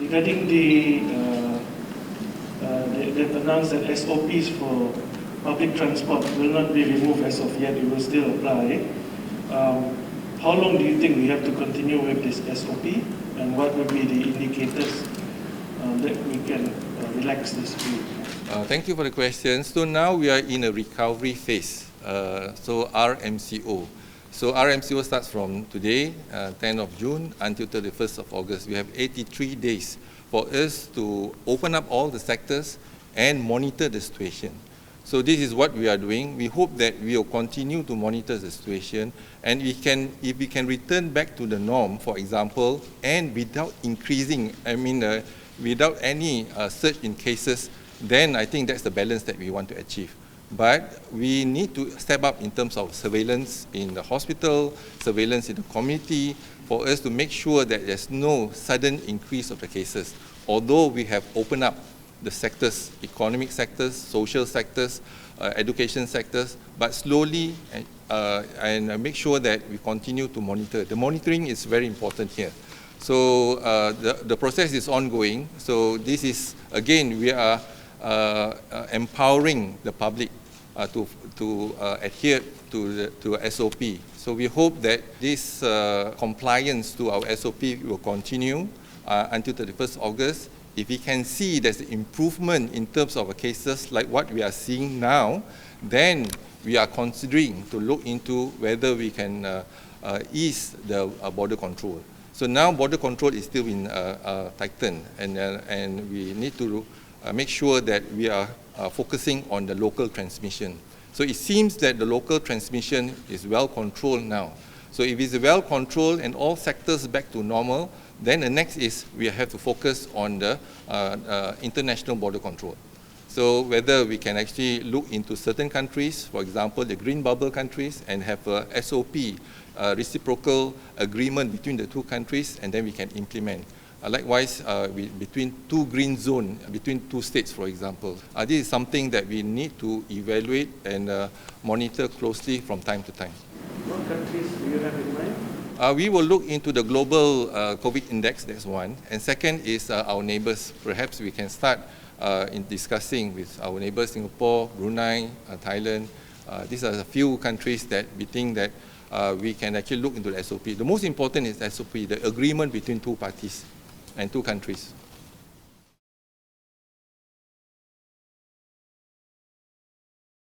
Regarding they've announced that SOPs for public transport will not be removed as of yet, it will still apply. How long do you think we have to continue with this SOP, and what would be the indicators that we can relax this view? Thank you for the question. So now we are in a recovery phase, so RMCO. So RMCO starts from today, 10th of June, until 31st of August. We have 83 days for us to open up all the sectors and monitor the situation. So this is what we are doing. We hope that we will continue to monitor the situation, and if we can return back to the norm, for example, and without increasing, without any surge in cases, then I think that's the balance that we want to achieve. But we need to step up in terms of surveillance in the hospital, surveillance in the community, for us to make sure that there's no sudden increase of the cases. Although we have opened up the sectors, economic sectors, social sectors, education sectors, but slowly and make sure that we continue to monitor. The monitoring is very important here. So the process is ongoing. So this is, again, we are empowering the public to adhere to SOP. So we hope that this compliance to our SOP will continue until 31st August. If we can see there's an improvement in terms of cases like what we are seeing now, then we are considering to look into whether we can ease the border control. So now border control is still in tightened, and we need to make sure that we are focusing on the local transmission. So it seems that the local transmission is well controlled now. So if it's well controlled and all sectors back to normal, then the next is we have to focus on the international border control. So whether we can actually look into certain countries, for example, the green bubble countries, and have a SOP, reciprocal agreement between the two countries, and then we can implement. Likewise, between two green zones, between two states, for example. This is something that we need to evaluate and monitor closely from time to time. What countries do you have in mind? We will look into the global COVID index, that's one. And second is our neighbours. Perhaps we can start in discussing with our neighbours, Singapore, Brunei, Thailand. These are a few countries that we think that we can actually look into the SOP. The most important is SOP, the agreement between two parties and two countries.